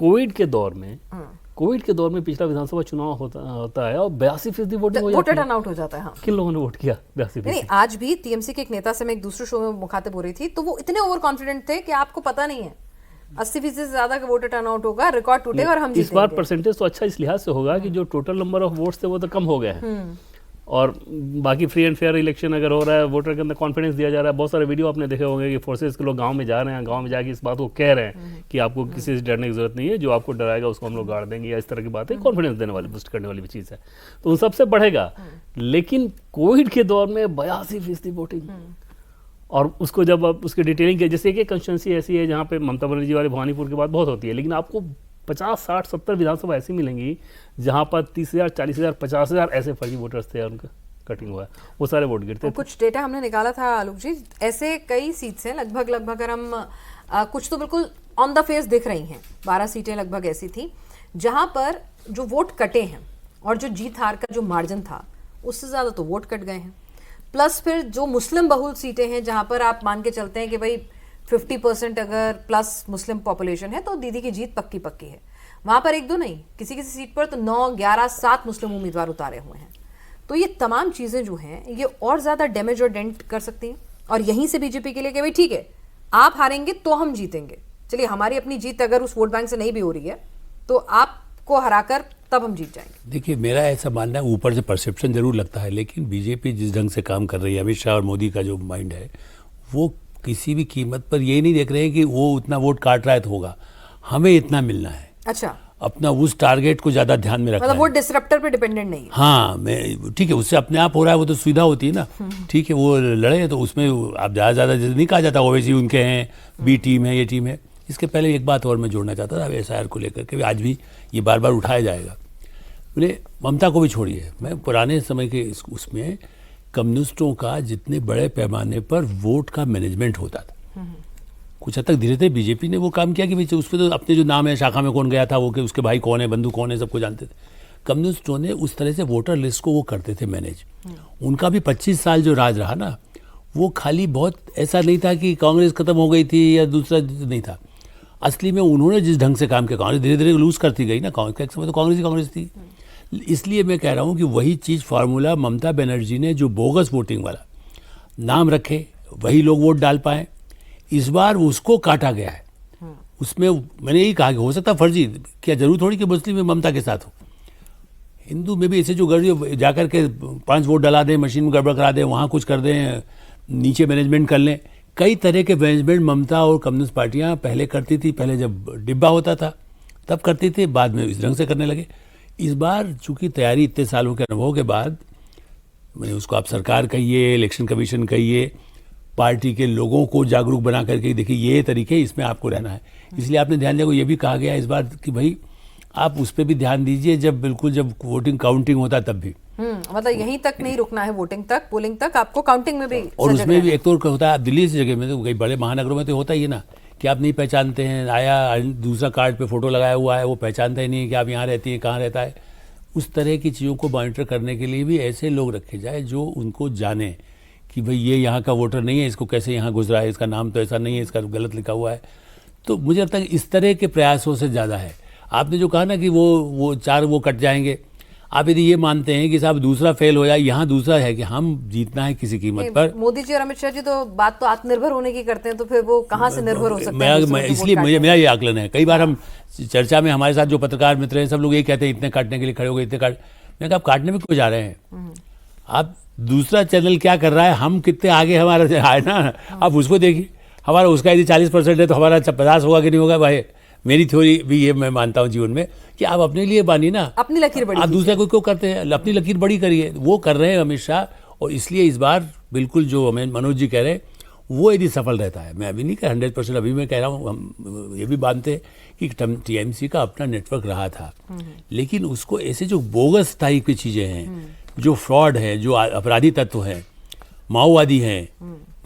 Covid के दौर में पिछला विधानसभा चुनाव होता है और 82% वोटिंग हो जाती है, टर्न आउट हो जाता है। हाँ, किन लोगों ने वोट किया 82%? नहीं, आज भी टीएमसी के एक नेता से मैं एक दूसरे शो में मुखातिब हो रही थी, तो वो इतने ओवर कॉन्फिडेंट थे कि आपको पता नहीं है 80% से ज्यादा का वोटर टर्न आउट होगा, रिकॉर्ड टूटेगा और हम जीतेंगे। इस बार परसेंटेज तो अच्छा इस लिहाज से होगा कि जो टोटल नंबर ऑफ वोट्स थे वो तो कम हो गए हैं, और बाकी फ्री एंड फेयर इलेक्शन अगर हो रहा है, वोटर के अंदर कॉन्फिडेंस दिया जा रहा है। बहुत सारे वीडियो आपने देखे होंगे कि फोर्सेस के लोग गांव में जा रहे हैं, गांव में जाके इस बात को कह रहे हैं कि आपको किसी से डरने की जरूरत नहीं है, जो आपको डराएगा उसको हम लोग गाड़ देंगे, या इस तरह की बातें कॉन्फिडेंस देने वाली, बूस्ट करने वाली भी चीज़ है, तो उन सबसे बढ़ेगा। लेकिन कोविड के दौर में 82% वोटिंग, और उसको जब आप उसकी डिटेलिंग किया, जैसे एक कंस्टिट्यूंसी ऐसी है जहाँ पे ममता बनर्जी वाले भवानीपुर की बात बहुत होती है, लेकिन आपको 50, 60, 70 विधानसभा ऐसी मिलेंगी जहाँ पर 30,000, 40,000, 50,000 ऐसे फर्जी वोटर्स थे, उनका कटिंग हुआ है, वो सारे वोट गिरते थे। कुछ डेटा हमने निकाला था आलोक जी, ऐसे कई सीट्स हैं लगभग अगर हम कुछ तो बिल्कुल ऑन द फेस दिख रही हैं, 12 सीटें लगभग ऐसी थी जहां पर जो वोट कटे हैं और जो जीत हार का जो मार्जिन था उससे ज्यादा तो वोट कट गए हैं। प्लस फिर जो मुस्लिम बहुल सीटें हैं जहां पर आप मान के चलते हैं कि भाई 50% अगर प्लस मुस्लिम पॉपुलेशन है तो दीदी की जीत पक्की पक्की है, वहां पर एक दो नहीं, किसी सीट पर तो 9, 11, 7 मुस्लिम उम्मीदवार उतारे हुए हैं। तो ये तमाम चीजें जो हैं ये और ज्यादा डैमेज और डेंट कर सकती हैं, और यहीं से बीजेपी के लिए कि भाई ठीक है आप हारेंगे तो हम जीतेंगे, चलिए हमारी अपनी जीत अगर उस वोट बैंक से नहीं भी हो रही है तो आपको हराकर तब हम जीत जाएंगे। देखिए, मेरा ऐसा मानना है, ऊपर से परसेप्शन जरूर लगता है, लेकिन बीजेपी जिस ढंग से काम कर रही है, अमित शाह और मोदी का जो माइंड है, वो किसी भी कीमत पर ये नहीं देख रहे हैं कि वो उतना वोट काट रहा है तो होगा, हमें इतना मिलना है। अच्छा, अपना उस टारगेट को ज्यादा ध्यान में रखना मतलब वो डिसरप्टर पे डिपेंडेंट नहीं है। हाँ, मैं ठीक है, उससे अपने आप हो रहा है, वो तो सुविधा होती है ना, ठीक है, वो लड़े तो उसमें आप ज़्यादा नहीं कहा जाता ओवैसी उनके हैं, बी टीम है, ये टीम है। इसके पहले एक बात और मैं जोड़ना चाहता था एसआईआर को लेकर के, आज भी ये बार बार उठाया जाएगा। बोले ममता को भी छोड़िए, मैं पुराने समय के उसमें कम्युनिस्टों का जितने बड़े पैमाने पर वोट का मैनेजमेंट होता था, कुछ हद तक धीरे धीरे बीजेपी ने वो काम किया कि उसमें तो अपने जो नाम है, शाखा में कौन गया था, वो कि उसके भाई कौन है, बंधु कौन है, सबको जानते थे। कम्युनिस्टों ने उस तरह से वोटर लिस्ट को वो करते थे मैनेज। उनका भी 25 साल जो राज रहा ना, वो खाली बहुत ऐसा नहीं था कि कांग्रेस खत्म हो गई थी या दूसरा नहीं था। असली में उन्होंने जिस ढंग से काम किया, कांग्रेस धीरे धीरे लूज करती गई ना, कांग्रेस एक समय तो कांग्रेस थी। इसलिए मैं कह रहा हूँ कि वही चीज़ फार्मूला ममता बनर्जी ने जो बोगस वोटिंग वाला नाम रखे, वही लोग वोट डाल पाए, इस बार उसको काटा गया है। उसमें मैंने यही कहा कि हो सकता फर्जी, क्या जरूर थोड़ी कि मुस्लिम में ममता के साथ हो, हिंदू में भी ऐसे जो गरीब जाकर के 5 वोट डला दें, मशीन में गड़बड़ करा दें, वहाँ कुछ कर दें, नीचे मैनेजमेंट कर लें। कई तरह के मैनेजमेंट ममता और कम्युनिस्ट पार्टियाँ पहले करती थी, पहले जब डिब्बा होता था तब करती थी, बाद में इस ढंग से करने लगे। इस बार चूंकि तैयारी इतने सालों के अनुभव के बाद, मैंने उसको आप सरकार कहिए, इलेक्शन कमीशन कहिए, पार्टी के लोगों को जागरूक बना करके देखिए ये तरीके, इसमें आपको रहना है। इसलिए आपने ध्यान दिया, ये भी कहा गया इस बार कि भाई आप उस पर भी ध्यान दीजिए, जब बिल्कुल जब वोटिंग काउंटिंग होता है तब भी। मतलब यहीं तक नहीं रुकना है, वोटिंग तक, पोलिंग तक, आपको काउंटिंग में भी। और उसमें भी एक तो होता है, दिल्ली से जगह में तो कई बड़े महानगरों में तो होता ही है ना कि आप नहीं पहचानते हैं, आया दूसरा कार्ड पे फोटो लगाया हुआ है, वो पहचानता ही नहीं कि आप यहाँ रहती हैं, कहाँ रहता है। उस तरह की चीज़ों को मॉनिटर करने के लिए भी ऐसे लोग रखे जाए जो उनको जाने कि भाई ये यहाँ का वोटर नहीं है, इसको कैसे यहाँ गुजरा है, इसका नाम तो ऐसा नहीं है, इसका गलत लिखा हुआ है। तो मुझे लगता है कि इस तरह के प्रयासों से ज़्यादा है। आपने जो कहा ना कि वो 4 वो कट जाएंगे, आप यदि ये मानते हैं कि साहब दूसरा फेल हो जाए, यहाँ दूसरा है कि हम जीतना है किसी कीमत पर। मोदी जी और अमित शाह जी तो बात तो आत्मनिर्भर होने की करते हैं, तो फिर वो कहाँ से निर्भर हो सकते हैं? इसलिए मेरा ये आकलन है, कई बार हम चर्चा में हमारे साथ जो पत्रकार मित्र हैं सब लोग ये कहते हैं इतने काटने के लिए खड़े हो गए, इतने काट। मैंने कहा आप काटने में क्यों जा रहे हैं? आप दूसरा चैनल क्या कर रहा है, हम कितने आगे हमारा है ना, आप उसको देखिए। हमारा उसका यदि 40% है तो हमारा 50 होगा कि नहीं होगा? भाई मेरी थ्योरी भी ये मैं मानता हूँ जीवन में कि आप अपने लिए बानिए ना, अपनी लकीर बड़ी। आप दूसरे को क्यों करते हैं? अपनी लकीर बड़ी करिए, वो कर रहे हैं अमित शाह। और इसलिए इस बार बिल्कुल जो मनोज जी कह रहे हैं वो यदि सफल रहता है, मैं अभी नहीं कह 100%, अभी मैं कह रहा हूँ, हम ये भी मानते हैं कि टीएमसी का अपना नेटवर्क रहा था, लेकिन उसको ऐसे जो बोगस टाइप की चीज़ें हैं, जो फ्रॉड है, जो अपराधी तत्व हैं, माओवादी हैं,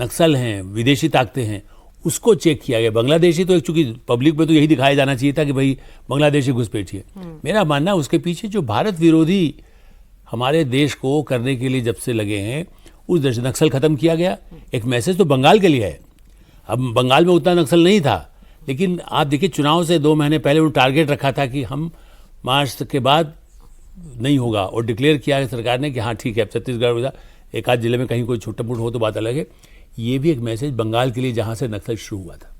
नक्सल हैं, विदेशी ताकतें हैं, उसको चेक किया गया। बांग्लादेशी तो चूंकि पब्लिक में तो यही दिखाया जाना चाहिए था कि भाई बांग्लादेशी घुसपैठी है। मेरा मानना है उसके पीछे जो भारत विरोधी हमारे देश को करने के लिए जब से लगे हैं, उस देश नक्सल खत्म किया गया। एक मैसेज तो बंगाल के लिए है, अब बंगाल में उतना नक्सल नहीं था, लेकिन आप देखिए चुनाव से 2 महीने पहले उन्होंने टारगेट रखा था कि हम मार्च के बाद नहीं होगा, और डिक्लेयर किया है सरकार ने कि हाँ ठीक है, अब छत्तीसगढ़ एक आध जिले में कहीं कोई छोटा मोटा हो तो बात अलग है। ये भी एक मैसेज बंगाल के लिए जहाँ से नक्सल शुरू हुआ था।